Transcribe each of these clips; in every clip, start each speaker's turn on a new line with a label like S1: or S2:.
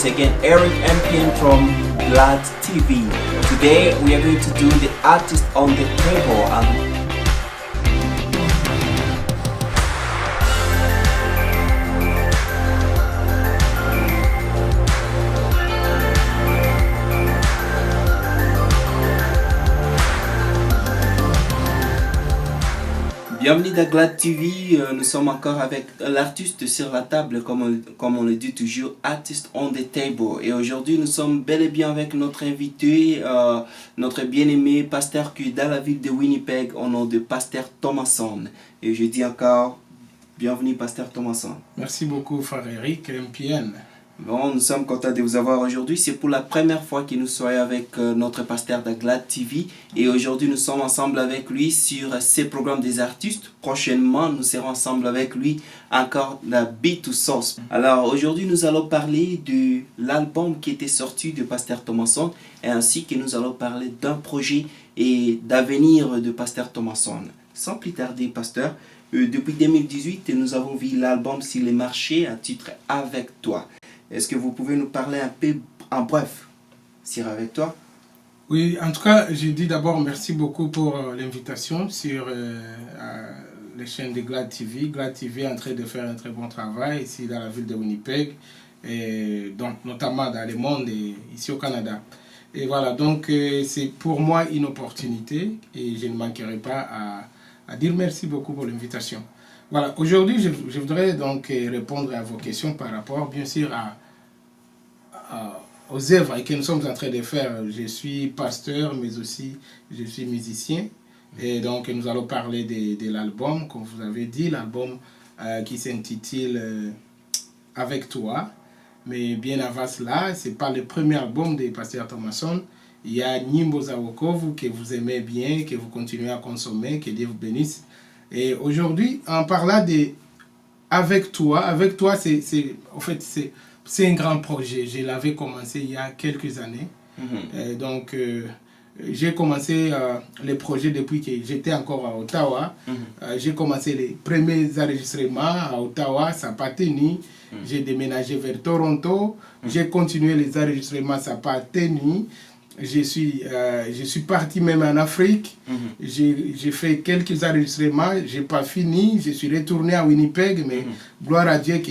S1: is again Eric MPN from Glad TV. Today we are going to do the artist on the table and bienvenue dans Glad TV, nous sommes encore avec l'artiste sur la table, comme on le dit toujours, artist on the table. Et aujourd'hui nous sommes bel et bien avec notre invité, notre bien-aimé pasteur qui est dans la ville de Winnipeg au nom de pasteur Thomasson. Et je dis encore, bienvenue pasteur Thomasson.
S2: Merci beaucoup frère Eric MPN.
S1: Bon, nous sommes contents de vous avoir aujourd'hui. C'est pour la première fois que nous soyons avec notre pasteur de Glad TV. Et aujourd'hui, nous sommes ensemble avec lui sur ces programmes des artistes. Prochainement, nous serons ensemble avec lui encore la Beat to Sauce. Alors, aujourd'hui, nous allons parler de l'album qui était sorti de pasteur Thomasson. Et ainsi que nous allons parler d'un projet et d'avenir de pasteur Thomasson. Sans plus tarder, pasteur, depuis 2018, nous avons vu l'album sur les marchés à titre Avec toi. Est-ce que vous pouvez nous parler un peu en bref sur Avec toi?
S2: Oui, en tout cas, je dis d'abord merci beaucoup pour l'invitation sur les chaînes de Glad TV. Glad TV est en train de faire un très bon travail ici dans la ville de Winnipeg, et donc notamment dans le monde et ici au Canada. Et voilà, donc c'est pour moi une opportunité et je ne manquerai pas à dire merci beaucoup pour l'invitation. Voilà, aujourd'hui, je voudrais donc répondre à vos questions par rapport, bien sûr, aux œuvres que nous sommes en train de faire. Je suis pasteur, mais aussi je suis musicien. Et donc, nous allons parler de l'album, comme vous avez dit, l'album qui s'intitule Avec toi. Mais bien avant cela, ce n'est pas le premier album de pasteur Thomasson. Il y a Nyimbo za Wokovu que vous aimez bien, que vous continuez à consommer, que Dieu vous bénisse. Et aujourd'hui, en parlant de Avec toi, en fait, c'est un grand projet. Je l'avais commencé il y a quelques années. Donc, j'ai commencé les projets depuis que j'étais encore à Ottawa. J'ai commencé les premiers enregistrements à Ottawa, ça n'a pas tenu. J'ai déménagé vers Toronto. J'ai continué les enregistrements, ça n'a pas tenu. Je suis parti même en Afrique. J'ai fait quelques enregistrements, je n'ai pas fini. Je suis retourné à Winnipeg, mais gloire à Dieu que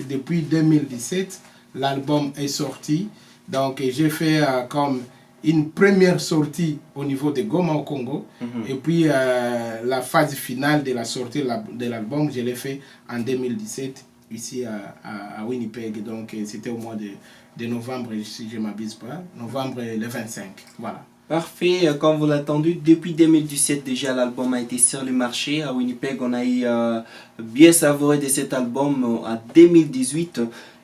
S2: depuis 2017, l'album est sorti. Donc j'ai fait comme une première sortie au niveau de Goma au Congo. Et puis la phase finale de la sortie de l'album, je l'ai fait en 2017 ici à Winnipeg. Donc c'était au mois de novembre, si je ne m'abuse pas, novembre le 25, voilà.
S1: Parfait, comme vous l'avez entendu, depuis 2017 déjà l'album a été sur le marché. À Winnipeg, on a eu bien savouré de cet album en 2018.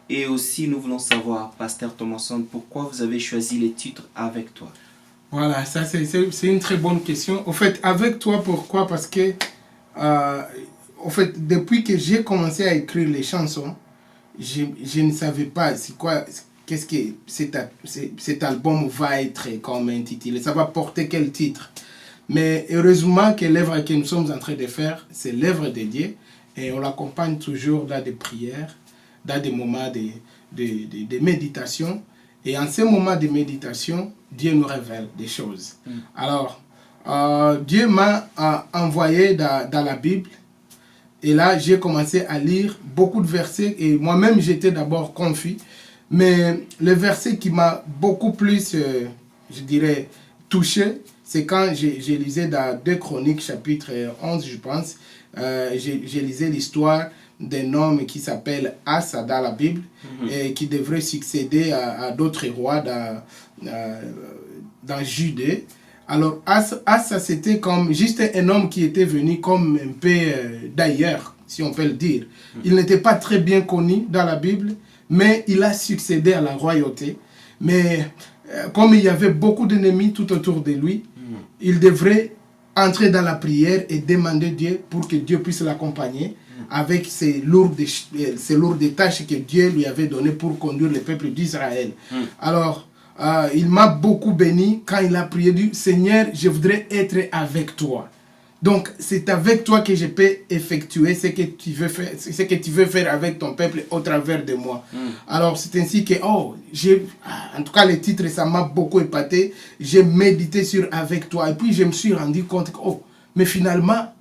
S1: Et aussi, nous voulons savoir, pasteur Thomasson, pourquoi vous avez choisi les titres Avec toi?
S2: Voilà, ça c'est une très bonne question. En fait, Avec toi, pourquoi? Parce que, en fait, depuis que j'ai commencé à écrire les chansons, je ne savais pas qu'est-ce que cet album va être comme intitulé, ça va porter quel titre. Mais heureusement que l'œuvre que nous sommes en train de faire, c'est l'œuvre de Dieu, et on l'accompagne toujours dans des prières, dans des moments de méditation, et en ces moments de méditation, Dieu nous révèle des choses. Alors, Dieu m'a envoyé dans la Bible. Et là, j'ai commencé à lire beaucoup de versets et moi-même, j'étais d'abord confus. Mais le verset qui m'a beaucoup plus, je dirais, touché, c'est quand je lisais dans 2 Chroniques, chapitre 11, je pense. Je lisais l'histoire d'un homme qui s'appelle Asa dans la Bible et qui devrait succéder à d'autres rois dans Judée. Alors, Asa, c'était comme juste un homme qui était venu comme un peu d'ailleurs, si on peut le dire. Il n'était pas très bien connu dans la Bible, mais il a succédé à la royauté. Mais comme il y avait beaucoup d'ennemis tout autour de lui, il devrait entrer dans la prière et demander Dieu pour que Dieu puisse l'accompagner avec ces lourdes tâches que Dieu lui avait données pour conduire le peuple d'Israël. Alors, il m'a beaucoup béni quand il a prié du Seigneur, je voudrais être avec toi. Donc, c'est avec toi que je peux effectuer ce que tu veux faire, ce que tu veux faire avec ton peuple au travers de moi. Alors, c'est ainsi que, en tout cas, le titre, ça m'a beaucoup épaté. J'ai médité sur avec toi. Et puis, je me suis rendu compte que, mais finalement,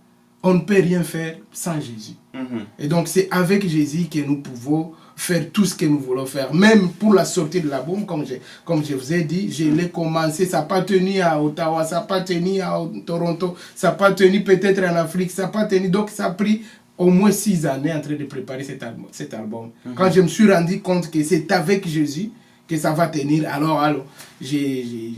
S2: on ne peut rien faire sans Jésus. Et donc, c'est avec Jésus que nous pouvons faire tout ce que nous voulons faire. Même pour la sortie de l'album, comme je vous ai dit, je l'ai commencé, ça n'a pas tenu à Ottawa, ça n'a pas tenu à Toronto, ça n'a pas tenu peut-être en Afrique, ça n'a pas tenu, donc ça a pris au moins 6 années en train de préparer cet album. Quand je me suis rendu compte que c'est avec Jésus que ça va tenir, alors j'ai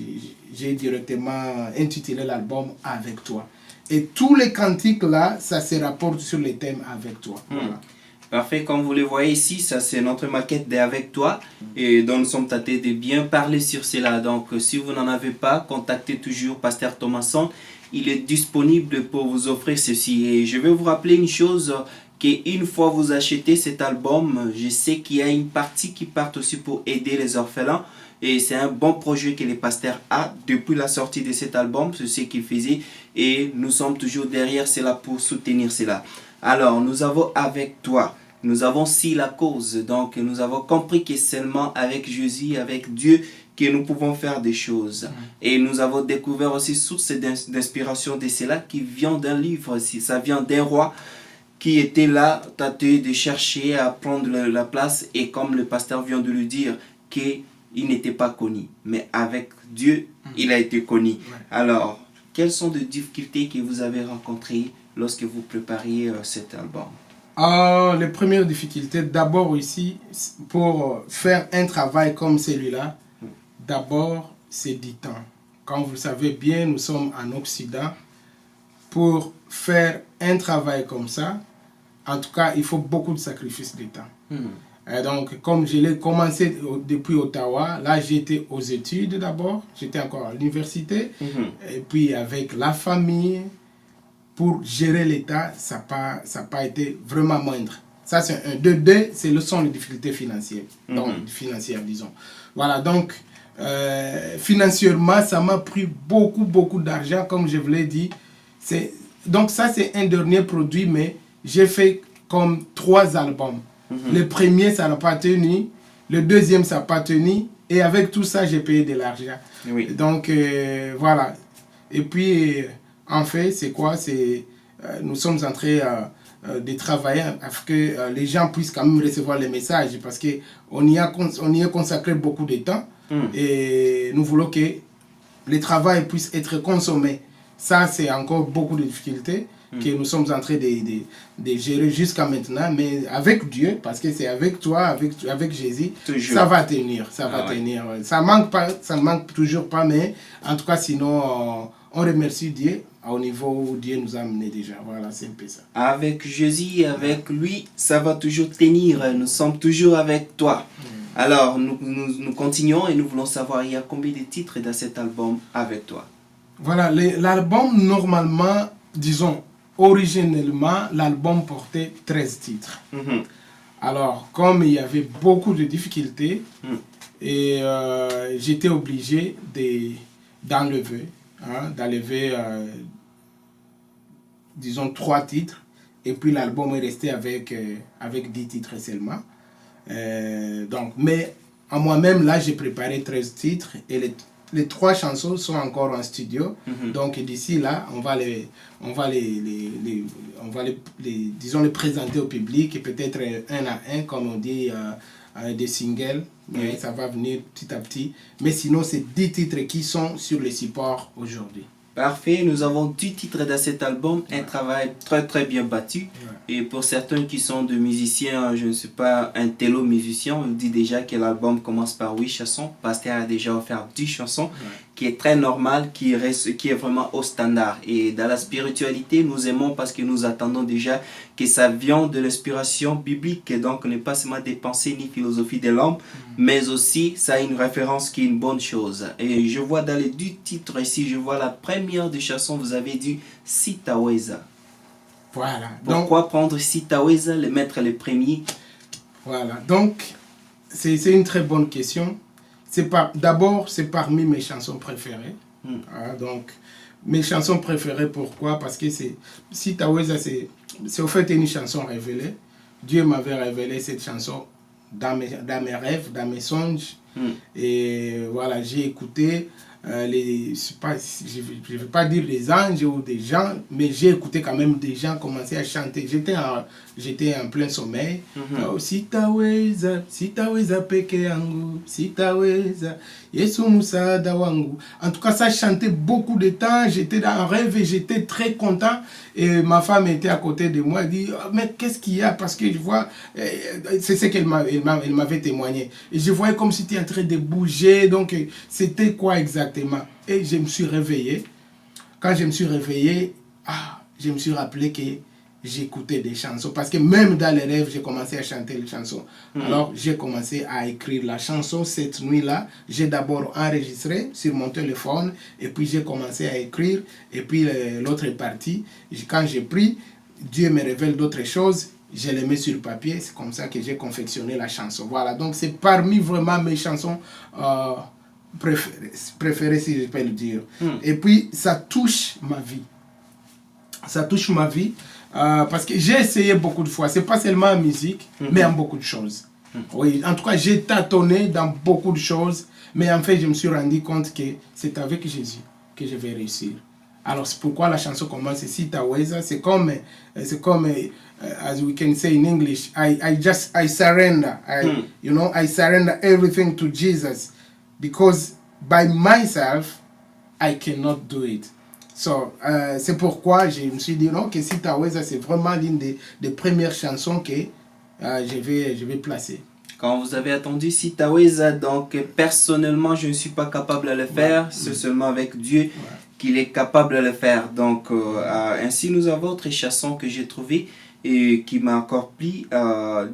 S2: directement intitulé l'album « Avec toi ». Et tous les cantiques là, ça se rapporte sur les thèmes « Avec toi ». Voilà.
S1: Parfait, comme vous le voyez ici, ça c'est notre maquette de Avec toi et dont nous sommes tentés de bien parler sur cela. Donc si vous n'en avez pas, contactez toujours Pasteur Thomasson, il est disponible pour vous offrir ceci. Et je vais vous rappeler une chose, qu'une fois vous achetez cet album, je sais qu'il y a une partie qui part aussi pour aider les orphelins. Et c'est un bon projet que les pasteurs a depuis la sortie de cet album, c'est ce qu'il faisait. Et nous sommes toujours derrière cela pour soutenir cela. Alors, nous avons avec toi, nous avons si la cause. Donc, nous avons compris que seulement avec Jésus, avec Dieu, que nous pouvons faire des choses. Et nous avons découvert aussi source d'inspiration de cela qui vient d'un livre. Ça vient d'un roi qui était là, tâté de chercher à prendre la place. Et comme le pasteur vient de le dire, qu'il n'était pas connu. Mais avec Dieu, il a été connu. Alors, quelles sont les difficultés que vous avez rencontrées lorsque vous prépariez cet album?
S2: Les premières difficultés, d'abord ici, pour faire un travail comme celui-là, d'abord, c'est du temps. Comme vous le savez bien, nous sommes en Occident. Pour faire un travail comme ça, en tout cas, il faut beaucoup de sacrifices de temps. Et donc, comme je l'ai commencé depuis Ottawa, là j'étais aux études d'abord, j'étais encore à l'université, et puis avec la famille, pour gérer l'État, ça n'a pas été vraiment moindre. Ça, c'est un. De deux, ce sont les difficultés financières, disons. Voilà, donc, financièrement, ça m'a pris beaucoup d'argent, comme je vous l'ai dit. Donc, ça, c'est un dernier produit, mais j'ai fait comme 3 albums. Le premier, ça n'a pas tenu. Le deuxième, ça n'a pas tenu. Et avec tout ça, j'ai payé de l'argent. Donc, voilà. Et puis, en fait, c'est quoi? Nous sommes en train de travailler afin que les gens puissent quand même recevoir les messages. Parce qu'on y a consacré beaucoup de temps. Et nous voulons que le travail puisse être consommé. Ça, c'est encore beaucoup de difficultés que nous sommes en train de gérer jusqu'à maintenant, mais avec Dieu, parce que c'est avec toi, avec Jésus, toujours. Ça va tenir, ça va tenir. Ça manque toujours pas, mais en tout cas, sinon, on remercie Dieu au niveau où Dieu nous a amenés déjà. Voilà, c'est un peu ça.
S1: Avec Jésus, avec lui, ça va toujours tenir. Nous sommes toujours avec toi. Alors, nous continuons et nous voulons savoir, il y a combien de titres dans cet album avec toi?
S2: Voilà, l'album, normalement, disons, originellement, l'album portait 13 titres. Alors, comme il y avait beaucoup de difficultés, et j'étais obligé d'enlever, disons, 3 titres. Et puis l'album est resté avec 10 titres seulement. Donc, mais à moi-même, là, j'ai préparé 13 titres. Et les 3 chansons sont encore en studio. Donc d'ici là, on va les présenter au public, et peut-être un à un, comme on dit, des singles. Mais ça va venir petit à petit. Mais sinon, c'est 10 titres qui sont sur les supports aujourd'hui.
S1: Parfait, nous avons 10 titres dans cet album, un travail très bien battu. Et pour certains qui sont de musiciens, je ne suis pas un télo musicien, on dit déjà que l'album commence par 8 chansons. Pasteur a déjà offert 10 chansons, qui est très normal, qui est vraiment au standard. Et dans la spiritualité, nous aimons parce que nous attendons déjà que ça vient de l'inspiration biblique. Et donc, n'est pas seulement des pensées ni philosophie de l'homme, mais aussi ça a une référence qui est une bonne chose. Et je vois dans les 2 titres ici, je vois la première des chansons, vous avez dit Sitaweza.
S2: Voilà.
S1: Pourquoi prendre Sitaweza, le mettre le premier?
S2: Voilà, donc c'est une très bonne question. D'abord, c'est parmi mes chansons préférées. Donc, mes chansons préférées, pourquoi? Parce que Sitaweza, c'est au fait une chanson révélée. Dieu m'avait révélé cette chanson dans mes rêves, dans mes songes. Et voilà, j'ai écouté je ne vais pas dire des anges ou des gens, mais j'ai écouté quand même des gens commencer à chanter. J'étais en plein sommeil. Sitaweza, sitaweza peke yangu, sitaweza, Yesu musada wangu. En tout cas, ça chantait beaucoup de temps. J'étais en rêve et j'étais très content. Et ma femme était à côté de moi. Elle dit, oh, mais qu'est-ce qu'il y a? Parce que je vois, c'est ce qu'elle m'avait témoigné. Et je voyais comme si tu étais en train de bouger. Donc, c'était quoi exactement? Et je me suis réveillé. Quand je me suis réveillé, je me suis rappelé que j'écoutais des chansons. Parce que même dans les rêves, j'ai commencé à chanter les chansons. Alors, j'ai commencé à écrire la chanson cette nuit-là. J'ai d'abord enregistré sur mon téléphone. Et puis, j'ai commencé à écrire. Et puis, l'autre est parti. Quand j'ai pris, Dieu me révèle d'autres choses. Je les mets sur le papier. C'est comme ça que j'ai confectionné la chanson. Voilà. Donc, c'est parmi vraiment mes chansons préférées, si je peux le dire. Et puis, ça touche ma vie. Ça touche ma vie. Parce que j'ai essayé beaucoup de fois, c'est pas seulement en musique, mais en beaucoup de choses. Oui, en tout cas, j'ai tâtonné dans beaucoup de choses, mais en fait, je me suis rendu compte que c'est avec Jésus que je vais réussir. Alors, c'est pourquoi la chanson commence Sitaweza. C'est comme as we can say in English, I surrender. I surrender everything to Jesus, because by myself, I cannot do it. C'est pourquoi je me suis dit non, que Sitaweza, c'est vraiment l'une des premières chansons que je vais placer.
S1: Quand vous avez attendu Sitaweza, donc personnellement, je ne suis pas capable de le faire. C'est seulement avec Dieu qu'il est capable de le faire. Donc, ainsi, nous avons autre chanson que j'ai trouvée et qui m'a encore plu,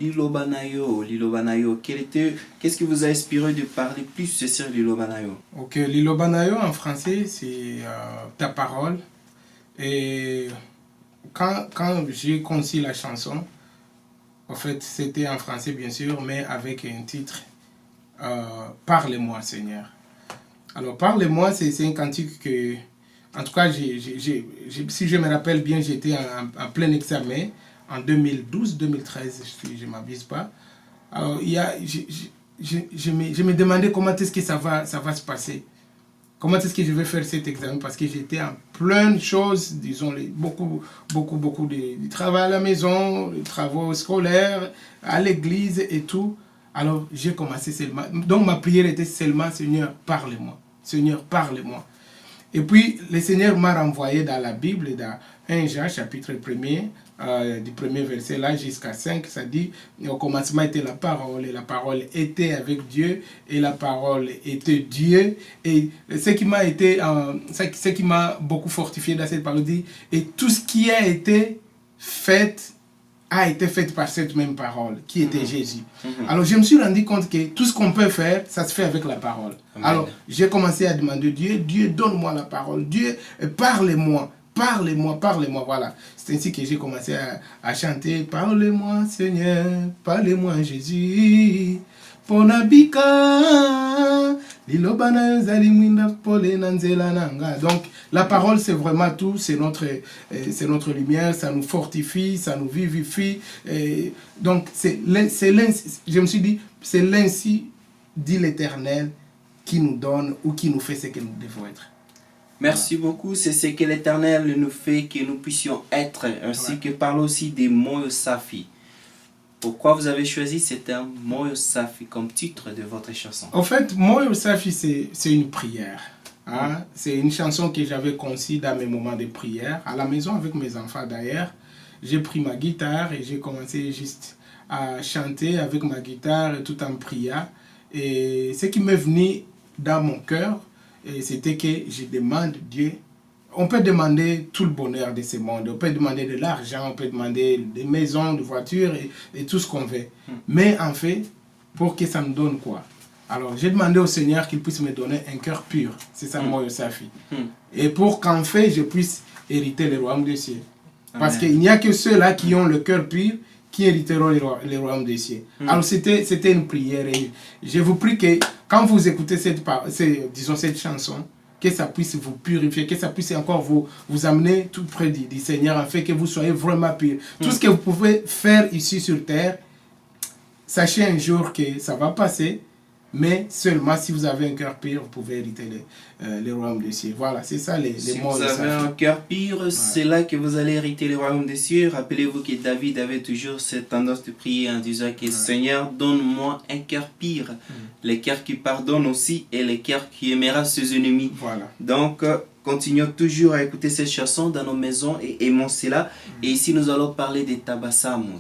S1: Lilobanayo. Qu'est-ce qui vous a inspiré de parler plus sur Lilobanayo?
S2: Ok, Lilobanayo en français, c'est ta parole. Et quand j'ai conçu la chanson, en fait, c'était en français bien sûr, mais avec un titre, Parle-moi Seigneur. Alors, Parle-moi, c'est un cantique que, en tout cas, si je me rappelle bien, j'étais en plein examen. En 2012-2013, je ne m'abuse pas. Alors, je me demandais comment est-ce que ça va se passer. Comment est-ce que je vais faire cet examen? Parce que j'étais en plein de choses, disons, beaucoup de travail à la maison, de travaux scolaires, à l'église et tout. Alors, j'ai commencé seulement. Donc, ma prière était seulement, Seigneur, parle-moi. Seigneur, parle-moi. Et puis, le Seigneur m'a renvoyé dans la Bible, dans 1 Jean, chapitre 1er, du premier verset là jusqu'à 5, ça dit, au commencement était la parole, et la parole était avec Dieu, et la parole était Dieu. Et ce qui m'a beaucoup fortifié dans cette parole, dit, et tout ce qui a été fait par cette même parole, qui était Jésus. Alors, je me suis rendu compte que tout ce qu'on peut faire, ça se fait avec la parole. Amen. Alors, j'ai commencé à demander Dieu, donne-moi la parole. Dieu, parle-moi. Parlez-moi, voilà. C'est ainsi que j'ai commencé à chanter. Parlez-moi, Seigneur, parlez-moi, Jésus. Ponabika, donc, la parole, c'est vraiment tout. C'est notre lumière, ça nous fortifie, ça nous vivifie. Donc, je me suis dit, c'est l'ainsi, dit l'Éternel, qui nous donne ou qui nous fait ce que nous devons être.
S1: Merci beaucoup. C'est ce que l'Éternel nous fait que nous puissions être, ainsi que parle aussi des Moyo Safi. Pourquoi vous avez choisi ce terme Moyo Safi comme titre de votre chanson?
S2: En fait, Moyo Safi, c'est une prière. Hein? C'est une chanson que j'avais conçue dans mes moments de prière, à la maison avec mes enfants d'ailleurs. J'ai pris ma guitare et j'ai commencé juste à chanter avec ma guitare tout en priant. Et ce qui m'est venu dans mon cœur, c'était que je demande Dieu. On peut demander tout le bonheur de ce monde, on peut demander de l'argent, on peut demander des maisons, des voitures et tout ce qu'on veut. Mais en fait, pour que ça me donne quoi? Alors, j'ai demandé au Seigneur qu'il puisse me donner un cœur pur. C'est ça, Moyo Safi. Et pour qu'en fait, je puisse hériter le royaume des cieux. Parce qu'il n'y a que ceux-là qui ont le cœur pur qui hériteront le royaume des cieux. Alors, c'était une prière. Et je vous prie que quand vous écoutez cette chanson, que ça puisse vous purifier, que ça puisse encore vous amener tout près du Seigneur, afin que vous soyez vraiment pur. Tout ce que vous pouvez faire ici sur terre, sachez un jour que ça va passer, mais seulement si vous avez un cœur pur, vous pouvez hériter le royaume des cieux. Voilà, c'est ça les
S1: Si
S2: mots.
S1: vous avez un cœur pur, c'est là que vous allez hériter le royaume des cieux. Rappelez-vous que David avait toujours cette tendance de prier en disant que Seigneur, donne-moi un cœur pur. Le cœur qui pardonne aussi et le cœur qui aimera ses ennemis.
S2: Voilà.
S1: Donc, continuons toujours à écouter cette chanson dans nos maisons et aimons cela. Et ici, nous allons parler de Tabasamu.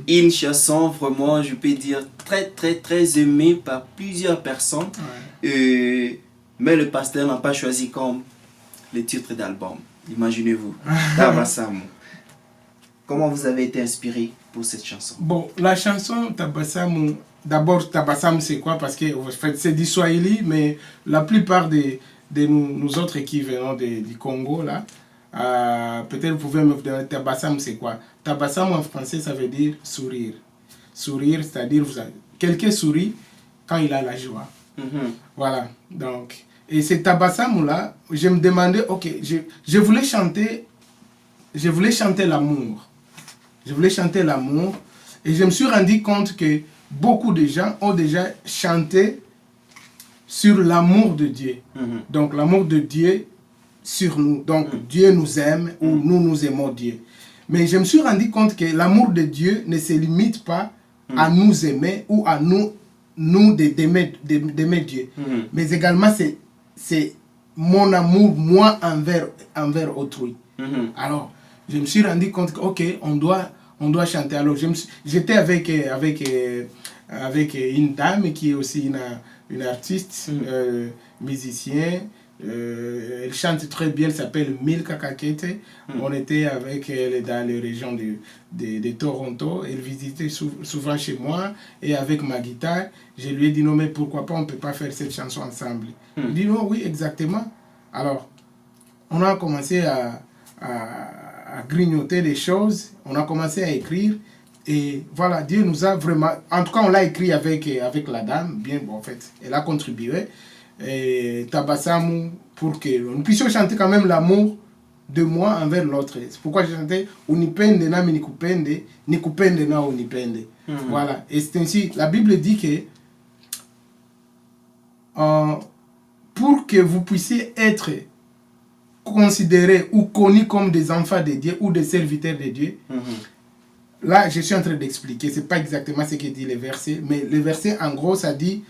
S1: Une chanson vraiment, je peux dire, très, très, très aimée par plusieurs personnes. Mais le pasteur n'a pas choisi comme le titre d'album. Imaginez-vous, Tabasamu. Comment vous avez été inspiré pour cette chanson?
S2: Bon, la chanson Tabasamu, d'abord Tabasamu c'est quoi? Parce que en fait, c'est du Swahili, mais la plupart de nous autres qui venons du Congo, là, peut-être vous pouvez me dire Tabasamu c'est quoi? Tabasamu en français ça veut dire sourire. Sourire, c'est-à-dire quelqu'un sourit quand il a la joie. Voilà, donc, et ce Tabasamu là, je me demandais, ok, je voulais chanter l'amour. Je voulais chanter l'amour et je me suis rendu compte que beaucoup de gens ont déjà chanté sur l'amour de Dieu. Donc l'amour de Dieu sur nous. Donc Dieu nous aime ou nous nous aimons Dieu. Mais je me suis rendu compte que l'amour de Dieu ne se limite pas à nous aimer ou à nous d'aimer Dieu. Mais également c'est mon amour moi envers autrui. Alors je me suis rendu compte que ok, on doit chanter. Alors j'étais avec une dame qui est aussi une artiste, musicien. Elle chante très bien, elle s'appelle Milka Kakete. On était avec elle dans les régions de Toronto. Elle visitait souvent chez moi et avec ma guitare, je lui ai dit non mais pourquoi pas on ne peut pas faire cette chanson ensemble. Elle dit non, oui exactement. Alors on a commencé à grignoter des choses, on a commencé à écrire et voilà, Dieu nous a vraiment, en tout cas on l'a écrit avec la dame, bien bon, en fait, elle a contribué, et Tabasamu, pour que nous puissions chanter quand même l'amour de moi envers l'autre. C'est pourquoi j'ai chanté Unipende na nikupende, nikupende na unipende. Voilà, et c'est ainsi, la Bible dit que pour que vous puissiez être considérés ou connus comme des enfants de Dieu ou des serviteurs de Dieu. Là, je suis en train d'expliquer, c'est pas exactement ce que dit le verset, mais le verset, en gros, ça dit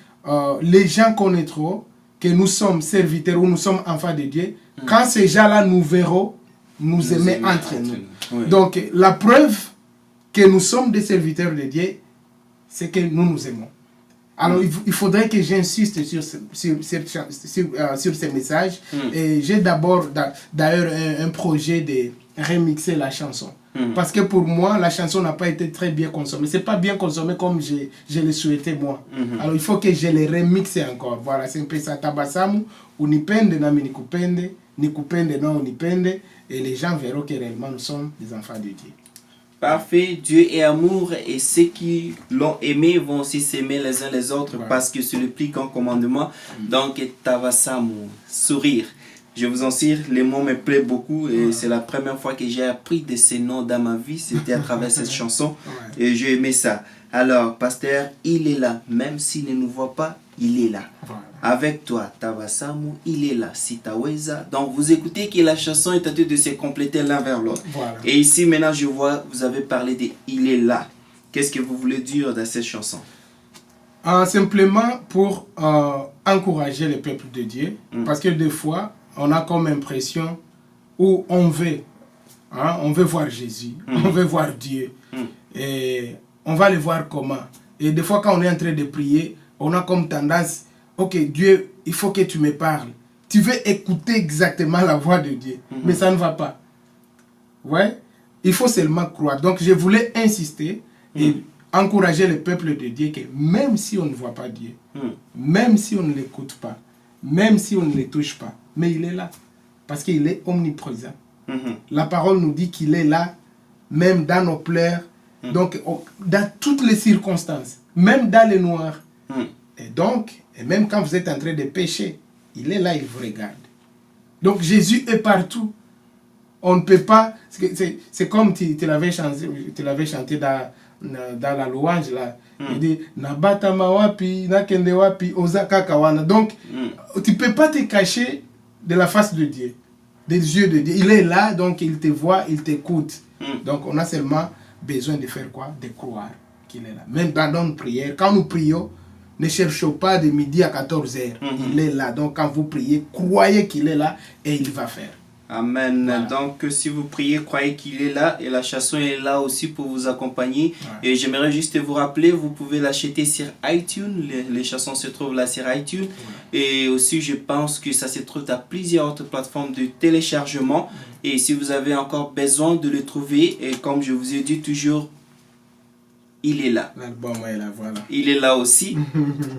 S2: les gens connaîtront que nous sommes serviteurs ou nous sommes enfants de Dieu. Quand ces gens-là nous verront, nous aimer entre nous. Oui. Donc, la preuve que nous sommes des serviteurs de Dieu, c'est que nous nous aimons. Alors, il faudrait que j'insiste sur ces messages. Et j'ai d'abord, d'ailleurs, un projet de remixer la chanson. Parce que pour moi, la chanson n'a pas été très bien consommée. Ce n'est pas bien consommé comme je le souhaitais moi. Alors, il faut que je le remixe encore. Voilà, c'est un peu ça. Tabasamu, unipende na nikupende, nikupende na unipende. Et les gens verront que réellement nous sommes des enfants de Dieu.
S1: Parfait, Dieu est amour et ceux qui l'ont aimé vont aussi s'aimer les uns les autres parce que c'est le plus grand commandement. Donc, Tabasamu, sourire. Je vous en tire, les mots me plaisent beaucoup et c'est la première fois que j'ai appris de ces noms dans ma vie, c'était à travers cette chanson et j'ai aimé ça. Alors, pasteur, il est là, même s'il ne nous voit pas, il est là. Avec toi, Tabasamu, il est là, Sitaweza. Donc, vous écoutez que la chanson est en train de se compléter l'un vers l'autre. Et ici, maintenant, je vois, vous avez parlé de il est là. Qu'est-ce que vous voulez dire dans cette chanson?
S2: Simplement pour encourager le peuple de Dieu, parce que des fois, on a comme impression où on veut voir Jésus, on veut voir Dieu. Et on va le voir comment. Et des fois, quand on est en train de prier, on a comme tendance, ok, Dieu, il faut que tu me parles. Tu veux écouter exactement la voix de Dieu, mais ça ne va pas. Ouais, il faut seulement croire. Donc, je voulais insister et encourager le peuple de Dieu que même si on ne voit pas Dieu, même si on ne l'écoute pas, même si on ne le touche pas, mais il est là. Parce qu'il est omniprésent. La parole nous dit qu'il est là, même dans nos pleurs, donc dans toutes les circonstances, même dans le noir. Et donc, et même quand vous êtes en train de pécher, il est là, il vous regarde. Donc Jésus est partout. On ne peut pas... C'est comme tu l'avais chanté dans la louange là. Il dit Nabata mawapi, nakende wapi, ozaka kawana. Donc tu ne peux pas te cacher de la face de Dieu, des yeux de Dieu. Il est là, donc il te voit, il t'écoute. Donc on a seulement besoin de faire quoi? De croire qu'il est là. Même dans notre prière, quand nous prions, ne cherchons pas de midi à 14h. Il est là. Donc quand vous priez, croyez qu'il est là et il va faire.
S1: Amen.
S2: Voilà.
S1: Donc, si vous priez, croyez qu'il est là et la chanson est là aussi pour vous accompagner.
S2: Ouais.
S1: Et j'aimerais juste vous rappeler, vous pouvez l'acheter sur iTunes. Les chansons se trouvent là sur iTunes.
S2: Ouais.
S1: Et aussi, je pense que ça se trouve à plusieurs autres plateformes de téléchargement. Et si vous avez encore besoin de le trouver, et comme je vous ai dit toujours, il est là.
S2: L'album est là, voilà.
S1: Il est là aussi,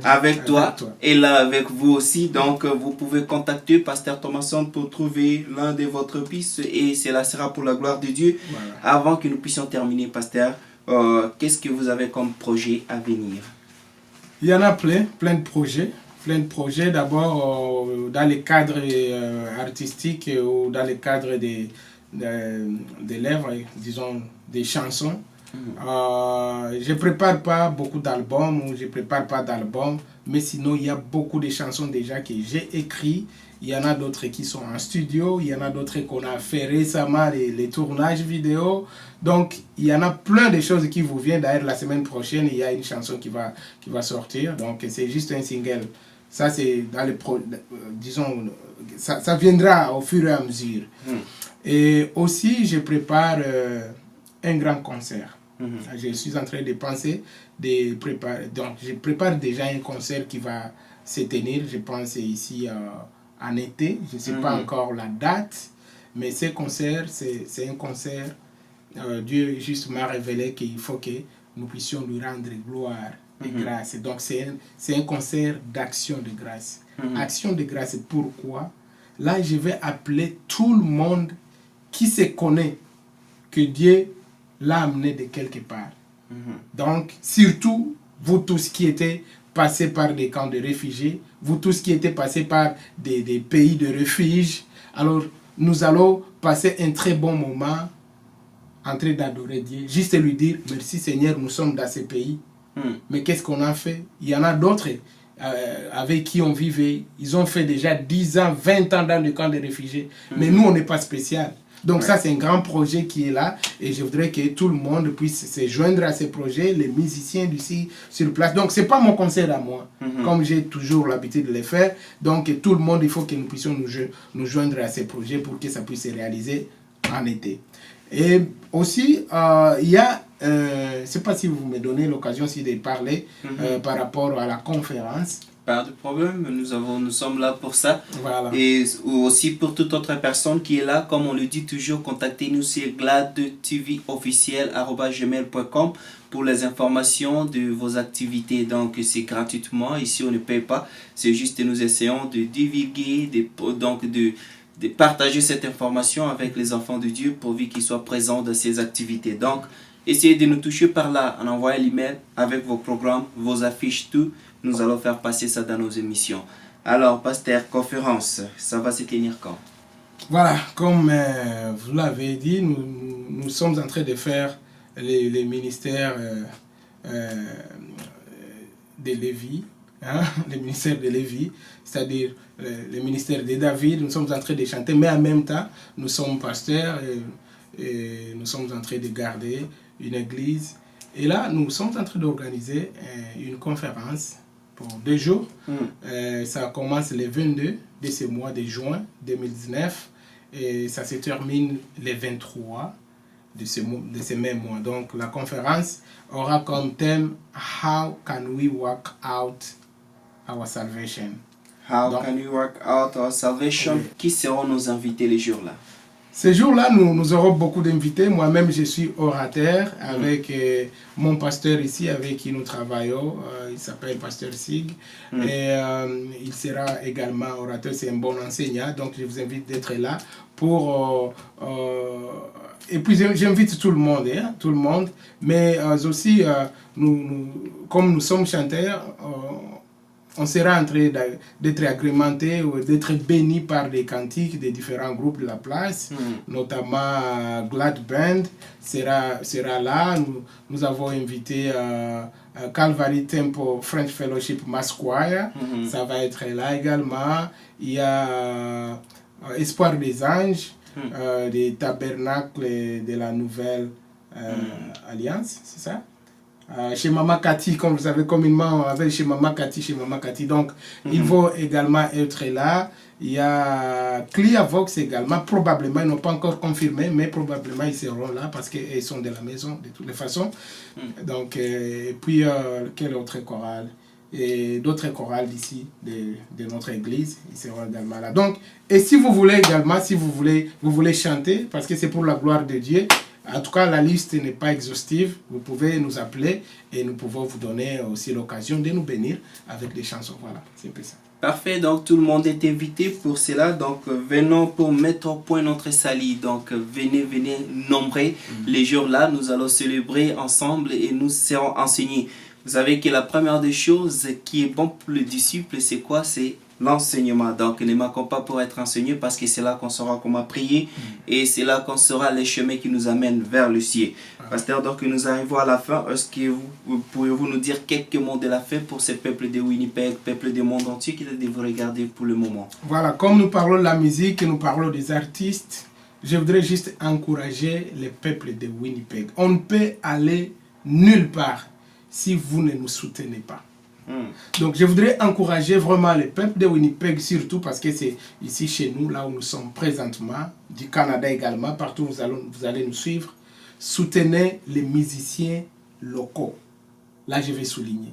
S1: avec toi, et là avec vous aussi. Donc, vous pouvez contacter Pasteur Thomasson pour trouver l'un de votre pistes, et cela sera pour la gloire de Dieu.
S2: Voilà.
S1: Avant que nous puissions terminer, Pasteur, qu'est-ce que vous avez comme projet à venir?
S2: Il y en a plein de projets. Plein de projets, d'abord dans les cadres artistiques ou dans les cadres des lèvres, disons des chansons. Je ne prépare pas beaucoup d'albums ou je ne prépare pas d'albums, mais sinon il y a beaucoup de chansons déjà que j'ai écrites. Il y en a d'autres qui sont en studio, il y en a d'autres qu'on a fait récemment, les tournages vidéo. Donc il y en a plein de choses qui vous viennent. D'ailleurs la semaine prochaine, il y a une chanson qui va sortir. Donc c'est juste un single. Ça c'est dans les disons, ça viendra au fur et à mesure. Et aussi je prépare un grand concert. Je suis en train de penser, de préparer. Donc, je prépare déjà un concert qui va se tenir, je pense, ici en été. Je ne sais pas encore la date, mais ce concert, c'est un concert. Dieu juste m'a révélé qu'il faut que nous puissions lui rendre gloire et grâce. Donc, c'est un concert d'action de grâce. Action de grâce, pourquoi? Là, je vais appeler tout le monde qui se connaît que Dieu l'a amené de quelque part. Donc, surtout, vous tous qui étaient passés par des camps de réfugiés, vous tous qui étaient passés par des pays de refuge, alors nous allons passer un très bon moment en train d'adorer Dieu, juste lui dire, merci Seigneur, nous sommes dans ces pays. Mais qu'est-ce qu'on a fait? Il y en a d'autres avec qui on vivait, ils ont fait déjà 10 ans, 20 ans dans le camp de réfugiés, mais nous, on n'est pas spécial. Donc ça, c'est un grand projet qui est là et je voudrais que tout le monde puisse se joindre à ce projet, les musiciens d'ici sur place. Donc, ce n'est pas mon concert à moi, comme j'ai toujours l'habitude de le faire. Donc, tout le monde, il faut que nous puissions nous joindre à ces projets pour que ça puisse se réaliser en été. Et aussi, il y a, je ne sais pas si vous me donnez l'occasion de parler par rapport à la conférence.
S1: Pas de problème, nous sommes là pour ça.
S2: Voilà.
S1: Et aussi pour toute autre personne qui est là, comme on le dit toujours, contactez-nous sur gladtvofficiel@gmail.com pour les informations de vos activités. Donc c'est gratuitement, ici on ne paye pas, c'est juste que nous essayons de divulguer, de partager cette information avec les enfants de Dieu pourvu qu'ils soient présents dans ces activités. Donc essayez de nous toucher par là en envoyant l'email avec vos programmes, vos affiches, tout. Nous allons faire passer ça dans nos émissions. Alors, Pasteur, conférence, ça va se tenir quand?
S2: Voilà, comme vous l'avez dit, nous sommes en train de faire les ministères de Lévi, les ministères de Lévi, c'est-à-dire le ministère de David. Nous sommes en train de chanter, mais en même temps, nous sommes pasteurs et nous sommes en train de garder une église. Et là, nous sommes en train d'organiser une conférence pour 2 jours. Ça commence le 22 de ce mois de juin 2019 et ça se termine le 23 de ce même mois. Donc la conférence aura comme thème How can we work out our salvation?
S1: How can we work out our salvation? Oui. Qui seront nos invités les jours-là?
S2: Ces jours-là, nous aurons beaucoup d'invités. Moi-même, je suis orateur avec mon pasteur ici, avec qui nous travaillons. Il s'appelle Pasteur Sig. Et il sera également orateur. C'est un bon enseignant. Donc, je vous invite d'être là pour... et puis, j'invite tout le monde. Tout le monde. Mais aussi, comme nous sommes chanteurs, on sera en train d'être agrémenté ou d'être béni par des cantiques des différents groupes de la place, notamment Glad Band sera là. Nous avons invité Calvary Temple French Fellowship Mass Choir, ça va être là également. Il y a Espoir des Anges, des tabernacles de la Nouvelle Alliance, c'est ça? Chez Mama Cathy, comme vous savez, communément on appelle chez Mama Cathy. Donc, ils vont également être là. Il y a Cliavox également, probablement, ils n'ont pas encore confirmé, mais probablement ils seront là parce qu'ils sont de la maison de toutes les façons. Donc, et puis, quelle autre chorale? Et d'autres chorales d'ici, de notre église, ils seront également là. Donc, et si vous voulez également, si vous voulez chanter, parce que c'est pour la gloire de Dieu, en tout cas, la liste n'est pas exhaustive. Vous pouvez nous appeler et nous pouvons vous donner aussi l'occasion de nous bénir avec des chansons. Voilà, c'est un peu ça.
S1: Parfait, donc tout le monde est invité pour cela. Donc venons pour mettre au point notre salut. Donc venez nombreux. Les jours-là, nous allons célébrer ensemble et nous serons enseignés. Vous savez que la première des choses qui est bon pour le disciple, c'est quoi? C'est l'enseignement. Donc ne manquons pas pour être enseignés parce que c'est là qu'on saura comment prier et c'est là qu'on saura les chemins qui nous amènent vers le ciel. Pasteur, donc nous arrivons à la fin. Est-ce que pourriez-vous nous dire quelques mots de la fin pour ce peuple de Winnipeg, peuple du monde entier qui vous regarder pour le moment?
S2: Voilà, comme nous parlons de la musique et nous parlons des artistes, je voudrais juste encourager le peuple de Winnipeg. On ne peut aller nulle part si vous ne nous soutenez pas. Donc je voudrais encourager vraiment le peuple de Winnipeg, surtout parce que c'est ici chez nous, là où nous sommes présentement, du Canada également, partout où vous allez nous suivre. Soutenez les musiciens locaux. Là je vais souligner.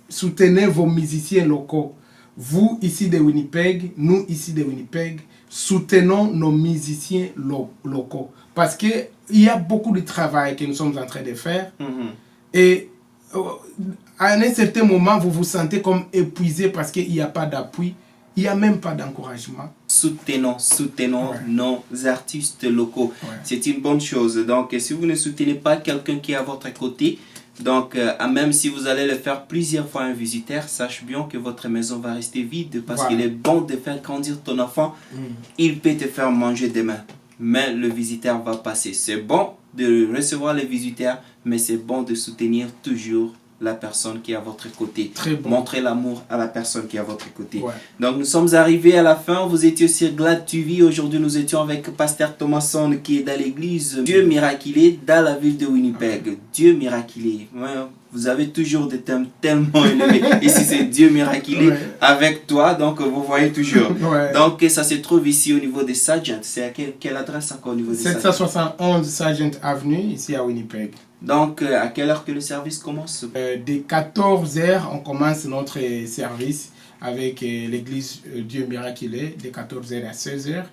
S2: Soutenez vos musiciens locaux. Vous ici de Winnipeg, nous ici de Winnipeg, soutenons nos musiciens locaux. Parce qu'il y a beaucoup de travail que nous sommes en train de faire. Et à un certain moment, vous vous sentez comme épuisé parce qu'il n'y a pas d'appui, il n'y a même pas d'encouragement.
S1: Soutenons nos artistes locaux. C'est une bonne chose. Donc, si vous ne soutenez pas quelqu'un qui est à votre côté, donc même si vous allez le faire plusieurs fois un visiteur, sache bien que votre maison va rester vide parce qu'il est bon de faire grandir ton enfant. Il peut te faire manger demain, mais le visiteur va passer. C'est bon de recevoir les visiteurs, mais c'est bon de soutenir toujours la personne qui est à votre côté.
S2: Bon.
S1: Montrez l'amour à la personne qui est à votre côté. Donc nous sommes arrivés à la fin. Vous étiez sur Glad TV. Aujourd'hui nous étions avec Pasteur Thomasson qui est dans l'église Dieu miraculé dans la ville de Winnipeg. Dieu miraculé. Vous avez toujours des thèmes tellement élevés. Ici c'est Dieu miraculé avec toi. Donc vous voyez toujours. Donc ça se trouve ici au niveau des Sargent. C'est à quelle adresse encore au niveau des Sargent?
S2: 771 Sargent Avenue ici à Winnipeg.
S1: Donc, à quelle heure que le service commence?
S2: Dès 14h, on commence notre service avec l'église Dieu miraculé, de 14h à 16h.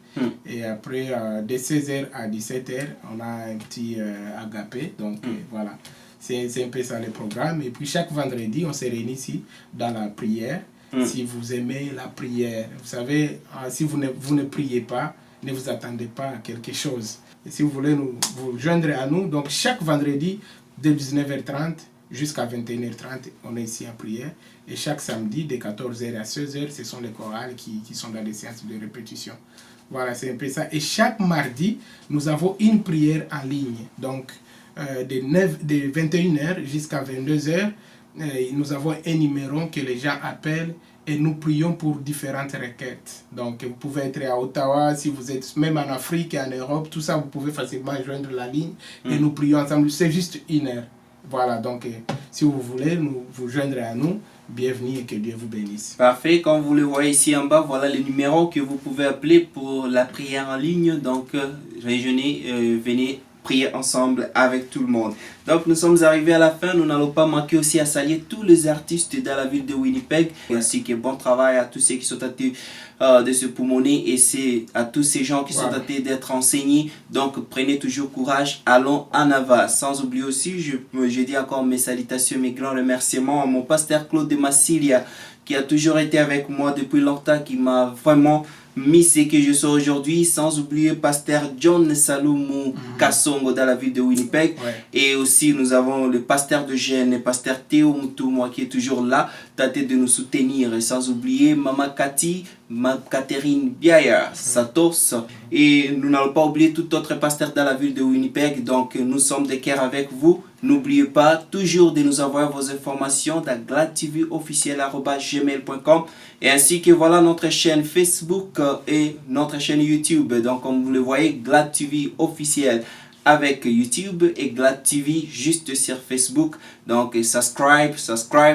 S2: Et après, de 16h à 17h, on a un petit agapé. Donc, voilà, c'est un peu ça le programme. Et puis, chaque vendredi, on se réunit ici dans la prière. Si vous aimez la prière, vous savez, si vous ne priez pas, ne vous attendez pas à quelque chose. Et si vous voulez vous joindre à nous, donc chaque vendredi de 19h30 jusqu'à 21h30, on est ici en prière. Et chaque samedi de 14h à 16h, ce sont les chorales qui sont dans les séances de répétition. Voilà, c'est un peu ça. Et chaque mardi, nous avons une prière en ligne. Donc, de 21h jusqu'à 22h, nous avons un numéro que les gens appellent et nous prions pour différentes requêtes. Donc, vous pouvez être à Ottawa, si vous êtes même en Afrique et en Europe, tout ça, vous pouvez facilement joindre la ligne et nous prions ensemble. C'est juste 1 heure. Voilà, donc, si vous voulez vous joindre à nous, bienvenue et que Dieu vous bénisse.
S1: Parfait, comme vous le voyez ici en bas, voilà le numéro que vous pouvez appeler pour la prière en ligne. Donc, venez prier ensemble avec tout le monde. Donc nous sommes arrivés à la fin. Nous n'allons pas manquer aussi à saluer tous les artistes dans la ville de Winnipeg, ainsi que bon travail à tous ceux qui sont de se poumoner et c'est à tous ces gens qui sont tentés d'être enseignés. Donc prenez toujours courage, allons en avant. Sans oublier aussi, je dis encore mes salutations, mes grands remerciements à mon pasteur Claude de Massilia qui a toujours été avec moi depuis longtemps, qui m'a vraiment mis ce que je suis aujourd'hui, sans oublier pasteur John Saloumou Kassongo dans la ville de Winnipeg. Et aussi nous avons le pasteur de Gênes, le pasteur Théo Moutouma qui est toujours là, tâté de nous soutenir. Et sans oublier Maman Cathy, Catherine Biayer, Satos. Et nous n'allons pas oublier tout autre pasteur dans la ville de Winnipeg. Donc nous sommes de cœur avec vous. N'oubliez pas toujours de nous envoyer vos informations dans gladtvofficiel@gmail.com et ainsi que voilà notre chaîne Facebook et notre chaîne YouTube. Donc comme vous le voyez, Glad TV officiel avec YouTube et Glad TV juste sur Facebook. Donc subscribe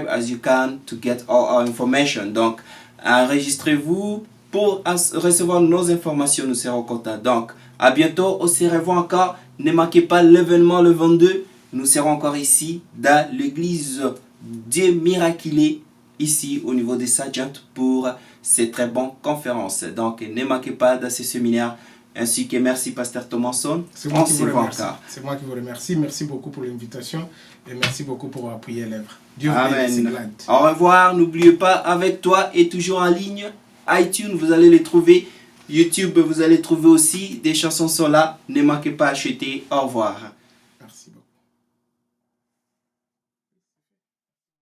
S1: as you can to get all our information. Donc enregistrez-vous pour recevoir nos informations, nous serons contents. Donc à bientôt, on se revoit encore. Ne manquez pas l'événement le 22. Nous serons encore ici dans l'église Dieu Miraculé, ici au niveau des Sergeants pour ces très bonnes conférences. Donc ne manquez pas dans ce séminaire. Ainsi que merci Pasteur Thomason.
S2: On se voit encore. C'est moi qui vous remercie. Merci beaucoup pour l'invitation et merci beaucoup pour avoir prié l'œuvre. Dieu vous bénisse.
S1: Au revoir. N'oubliez pas, avec toi et toujours en ligne, iTunes, vous allez les trouver. YouTube, vous allez trouver aussi. Des chansons sont là. Ne manquez pas à acheter. Au revoir.